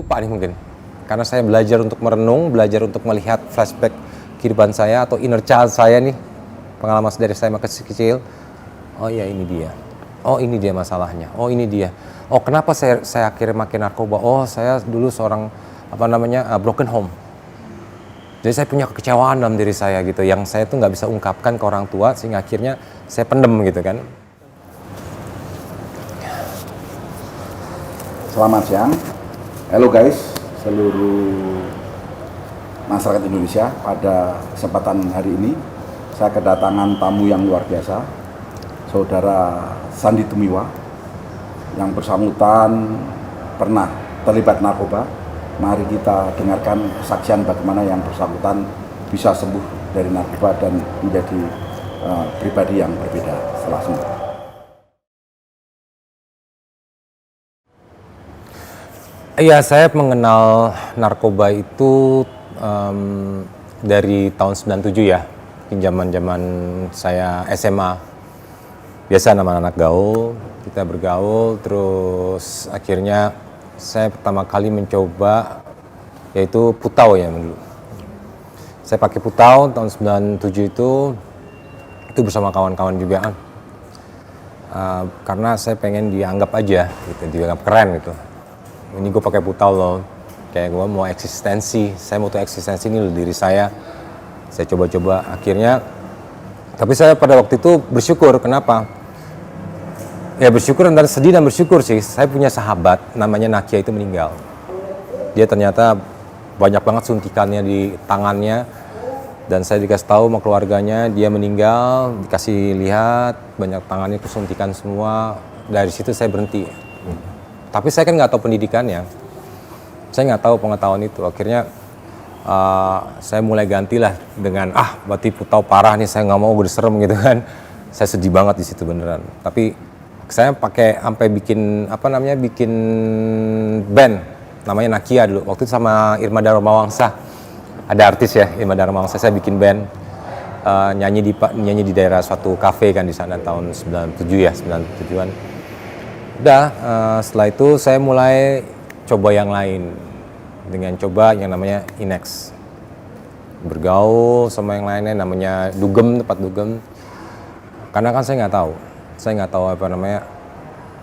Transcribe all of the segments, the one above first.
lupa nih mungkin. Karena saya belajar untuk merenung, belajar untuk melihat flashback kehidupan saya atau inner child saya nih. Pengalaman dari saya masih kecil. Oh iya, ini dia. Oh ini dia masalahnya. Oh ini dia. Oh kenapa saya akhirnya makin narkoba? Oh saya dulu seorang broken home. Jadi saya punya kekecewaan dalam diri saya gitu, yang saya tuh nggak bisa ungkapkan ke orang tua, sehingga akhirnya saya pendem gitu kan. Selamat siang. Halo guys, seluruh masyarakat Indonesia. Pada kesempatan hari ini saya kedatangan tamu yang luar biasa, Saudara Sandi Tumiwa, yang bersangkutan pernah terlibat narkoba. Mari kita dengarkan kesaksian bagaimana yang bersangkutan bisa sembuh dari narkoba dan menjadi pribadi yang berbeda setelah sembuh. Iya, saya mengenal narkoba itu dari tahun 97 ya, zaman saya SMA. Biasa nama anak gaul, kita bergaul, terus akhirnya saya pertama kali mencoba yaitu putau ya dulu. Saya pakai putau tahun 97 itu bersama kawan-kawan juga. Karena saya pengen dianggap aja gitu, dianggap keren gitu. Ini gue pakai putau loh, kayak gue mau eksistensi, saya mau tuh eksistensi ini loh diri saya coba-coba akhirnya. Tapi saya pada waktu itu bersyukur, kenapa? Ya bersyukur dan sedih dan bersyukur sih. Saya punya sahabat namanya Nakia itu meninggal. Dia ternyata banyak banget suntikannya di tangannya, dan saya dikasih tahu sama keluarganya dia meninggal, dikasih lihat banyak tangannya kesuntikan semua. Dari situ saya berhenti. Tapi saya kan nggak tahu pendidikannya, saya nggak tahu pengetahuan itu. Akhirnya saya mulai gantilah dengan berarti putau parah nih, saya nggak mau, gue serem gitu kan. Saya sedih banget di situ beneran. Tapi saya pakai sampai bikin bikin band namanya Nakia dulu. Waktu itu sama Irma Darmawangsa. Ada artis ya, Irma Darmawangsa, saya bikin band nyanyi di daerah suatu kafe kan di sana tahun 97 ya, 97-an. Udah, setelah itu saya mulai coba yang lain dengan coba yang namanya Inex. Bergaul sama yang lainnya namanya Dugem, tempat Dugem. Karena kan saya nggak tahu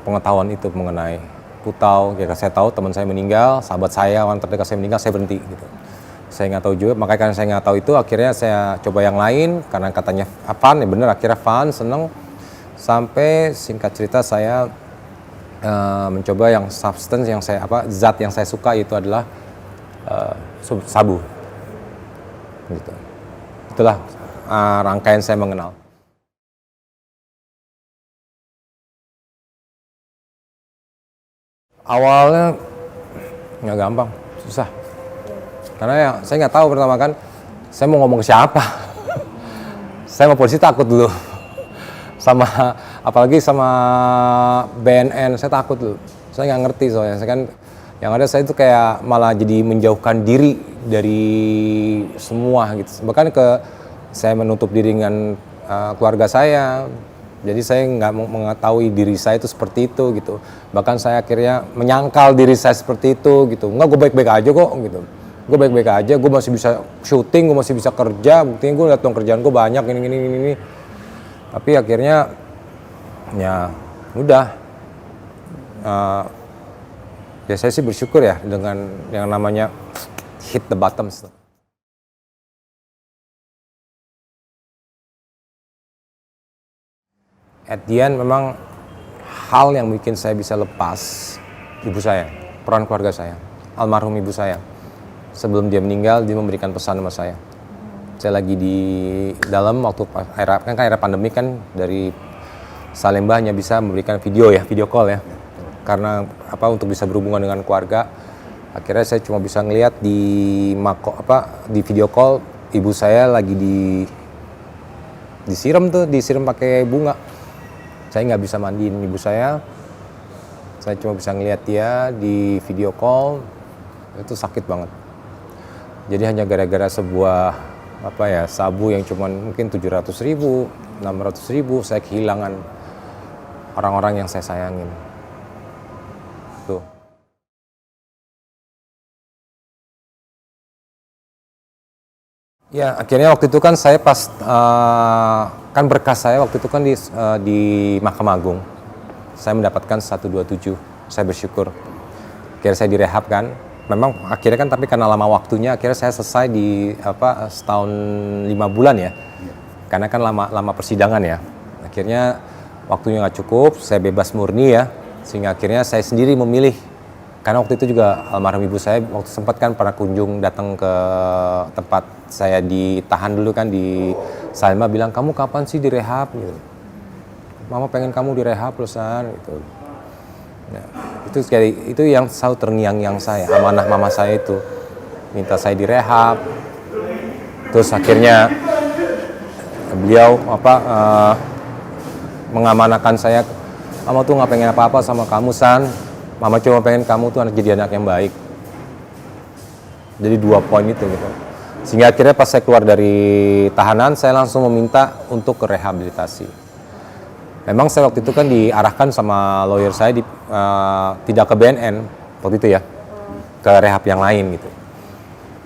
pengetahuan itu mengenai putau. Ya saya tahu teman saya meninggal, sahabat saya, orang terdekat saya meninggal, saya berhenti gitu. Saya nggak tahu juga, makanya karena saya nggak tahu itu akhirnya saya coba yang lain karena katanya fun, ya bener, akhirnya fun, seneng. Sampai singkat cerita saya mencoba yang substance yang zat yang saya suka itu adalah sabu. Gitu. Itulah rangkaian saya mengenal. Awalnya nggak gampang, susah. Karena ya saya nggak tahu, pertama kan saya mau ngomong ke siapa. Saya sama polisi takut dulu. Apalagi sama BNN saya takut dulu. Saya nggak ngerti soalnya. Saya kan yang ada saya itu kayak malah jadi menjauhkan diri dari semua gitu. Bahkan saya menutup diri dengan keluarga saya. Jadi saya nggak mengetahui diri saya itu seperti itu gitu. Bahkan saya akhirnya menyangkal diri saya seperti itu gitu. Enggak, gue baik-baik aja kok gitu. Gue baik-baik aja, gue masih bisa syuting, gue masih bisa kerja. Buktinya gue lihat dong kerjaan gue banyak ini. Tapi akhirnya ya udah. Ya saya sih bersyukur ya dengan yang namanya hit the bottom. At the end memang hal yang bikin saya bisa lepas ibu saya, peran keluarga saya, almarhum ibu saya. Sebelum dia meninggal, dia memberikan pesan sama saya. Saya lagi di dalam waktu era pandemi kan, dari Salemba hanya bisa memberikan video call ya. Karena untuk bisa berhubungan dengan keluarga. Akhirnya saya cuma bisa ngelihat di video call ibu saya lagi disiram pakai bunga. Saya nggak bisa mandiin ibu saya cuma bisa ngelihat dia di video call, itu sakit banget. Jadi hanya gara-gara sebuah sabu yang cuma mungkin 700.000, 600.000, saya kehilangan orang-orang yang saya sayangin. Tuh. Ya akhirnya waktu itu kan saya pas kan berkas saya waktu itu kan di Mahkamah Agung saya mendapatkan 127, saya bersyukur. Akhirnya saya direhab kan, memang akhirnya kan tapi karena lama waktunya akhirnya saya selesai di setahun 5 bulan ya, karena kan lama persidangan ya. Akhirnya waktunya nggak cukup, saya bebas murni ya, sehingga akhirnya saya sendiri memilih. Karena waktu itu juga almarhum ibu saya waktu sempat kan pernah kunjung datang ke tempat saya ditahan dulu kan di Salma, bilang kamu kapan sih direhab gitu. Mama pengen kamu direhab perusahaan gitu. Nah, itu yang selalu terngiang-ngiang saya, amanah mama saya itu minta saya direhab. Terus akhirnya beliau mengamanahkan saya, mama tuh nggak pengen apa-apa sama kamu San. Mama cuma pengen kamu tuh jadi anak yang baik. Jadi 2 poin itu gitu. Sehingga akhirnya pas saya keluar dari tahanan, saya langsung meminta untuk ke rehabilitasi. Memang saya waktu itu kan diarahkan sama lawyer saya tidak ke BNN waktu itu ya, ke rehab yang lain gitu.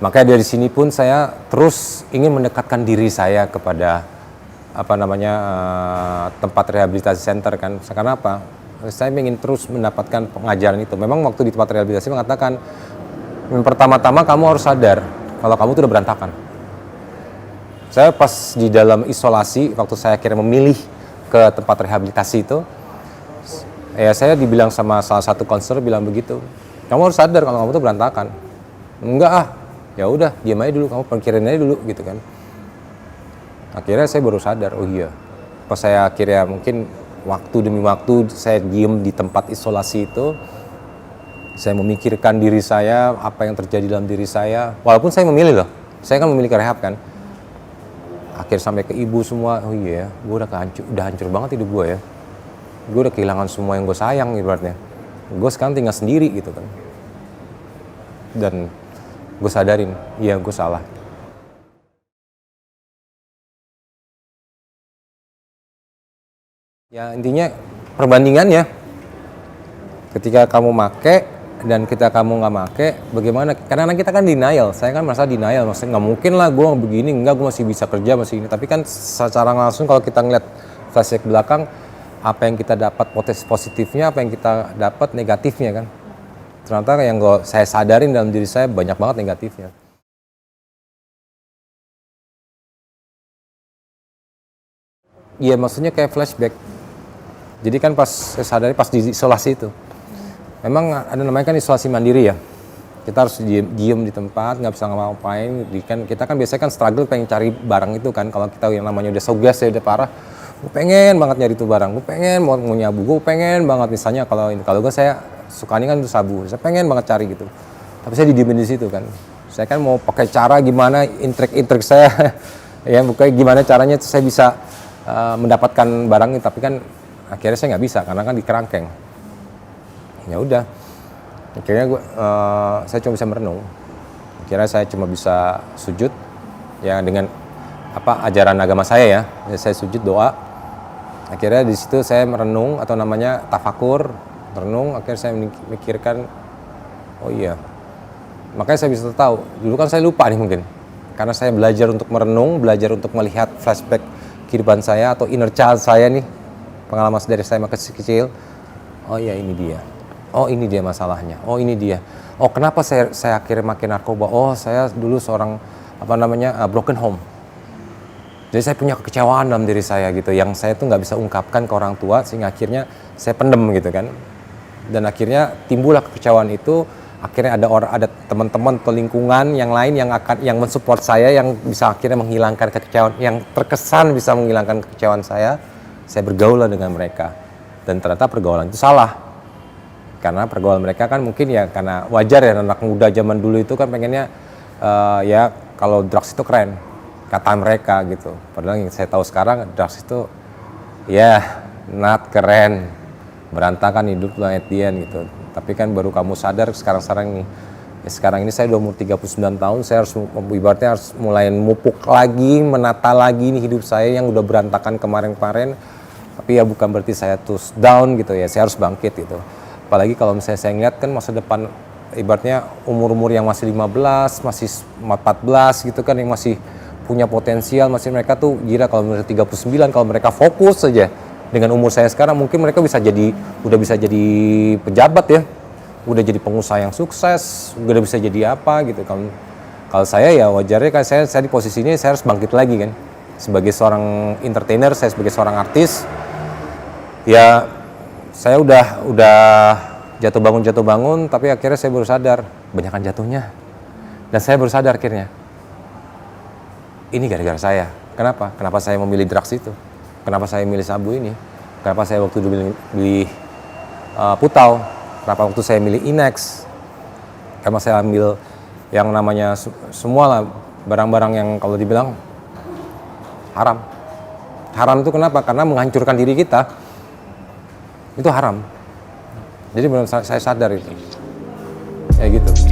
Makanya dari sini pun saya terus ingin mendekatkan diri saya kepada tempat rehabilitasi center kan. Karena apa? Saya ingin terus mendapatkan pengajaran itu. Memang waktu di tempat rehabilitasi mengatakan, pertama-tama kamu harus sadar kalau kamu itu udah berantakan. Saya pas di dalam isolasi, waktu saya akhirnya memilih ke tempat rehabilitasi itu, ya saya dibilang sama salah satu konselor bilang begitu, kamu harus sadar kalau kamu itu berantakan. Enggak ya udah diam aja dulu, kamu pikirin aja dulu gitu kan. Akhirnya saya baru sadar, oh iya. Pas saya akhirnya mungkin waktu demi waktu saya diem di tempat isolasi itu, saya memikirkan diri saya, apa yang terjadi dalam diri saya. Walaupun saya memilih loh, saya kan memilih ke rehab kan. Akhir sampai ke ibu semua, oh iya ya, gue udah hancur banget hidup gue ya. Gue udah kehilangan semua yang gue sayang ibaratnya. Gue sekarang tinggal sendiri gitu kan. Dan gue sadarin, iya gue salah. Ya intinya perbandingannya, ketika kamu make dan ketika kamu nggak make, bagaimana? Karena kita kan denial, saya kan merasa denial, maksudnya nggak mungkin lah gue begini, enggak, gue masih bisa kerja, masih ini. Tapi kan secara langsung kalau kita ngeliat flashback belakang, apa yang kita dapat positifnya, apa yang kita dapat negatifnya kan. Ternyata yang saya sadarin dalam diri saya banyak banget negatifnya. Iya maksudnya kayak flashback. Jadi kan pas saya sadari pas di isolasi itu, memang ada namanya kan isolasi mandiri ya. Kita harus diem di tempat, nggak bisa ngapa-ngapain. Kita kan biasanya kan struggle pengen cari barang itu kan. Kalau kita yang namanya udah sogas ya udah parah, gue pengen banget nyari itu barang, gue pengen mau nyabu, gue pengen banget misalnya kalau gue saya sukanya kan itu sabu, saya pengen banget cari gitu. Tapi saya didiemin di situ kan. Saya kan mau pakai cara gimana, intrik saya, ya bukan gimana caranya saya bisa mendapatkan barang itu, tapi kan akhirnya saya nggak bisa karena kan di kerangkeng. Ya udah, akhirnya saya cuma bisa merenung. Akhirnya saya cuma bisa sujud, ya dengan ajaran agama saya ya. Saya sujud doa. Akhirnya di situ saya merenung atau namanya tafakur, merenung. Akhirnya saya memikirkan, oh iya. Makanya saya bisa tahu. Dulu kan saya lupa nih mungkin, karena saya belajar untuk merenung, belajar untuk melihat flashback kehidupan saya atau inner child saya nih, pengalaman dari saya masih kecil. Oh iya ini dia. Oh ini dia masalahnya. Oh ini dia. Oh kenapa saya akhirnya makin narkoba? Oh saya dulu seorang broken home. Jadi saya punya kekecewaan dalam diri saya gitu, yang saya tuh nggak bisa ungkapkan ke orang tua, sehingga akhirnya saya pendem gitu kan. Dan akhirnya timbullah kekecewaan itu. Akhirnya ada teman-teman atau lingkungan yang lain yang mensupport saya, yang bisa akhirnya menghilangkan kekecewaan, yang terkesan bisa menghilangkan kekecewaan saya bergaul dengan mereka. Dan ternyata pergaulan itu salah. Karena pergaulan mereka kan mungkin ya karena wajar ya, anak muda zaman dulu itu kan pengennya ya kalau drugs itu keren, kata mereka gitu. Padahal yang saya tahu sekarang drugs itu ya not keren, berantakan hidup lah at the end gitu. Tapi kan baru kamu sadar sekarang-sekarang nih. Ya sekarang ini saya udah umur 39 tahun, saya harus ibaratnya harus mulai mupuk lagi, menata lagi nih hidup saya yang udah berantakan kemarin-kemarin. Tapi ya bukan berarti saya terus down gitu ya, saya harus bangkit gitu. Apalagi kalau misalnya saya ngeliat kan masa depan, ibaratnya umur-umur yang masih 15, masih 14 gitu kan, yang masih punya potensial, masih mereka tuh gila kalau mereka 39, kalau mereka fokus saja dengan umur saya sekarang mungkin mereka udah bisa jadi pejabat ya, udah jadi pengusaha yang sukses, udah bisa jadi apa gitu. Kalau saya ya wajarnya kan saya di posisi ini saya harus bangkit lagi kan, sebagai seorang entertainer, saya sebagai seorang artis ya saya udah jatuh bangun, tapi akhirnya saya baru sadar banyakan jatuhnya, dan saya baru sadar akhirnya ini gara-gara saya. Kenapa saya memilih drugs itu, kenapa saya milih sabu ini, kenapa saya waktu dulu beli putau, kenapa waktu saya milih Inex, kenapa saya ambil yang namanya semua lah barang-barang yang kalau dibilang haram itu kenapa, karena menghancurkan diri kita itu haram. Jadi benar saya sadar itu kayak gitu.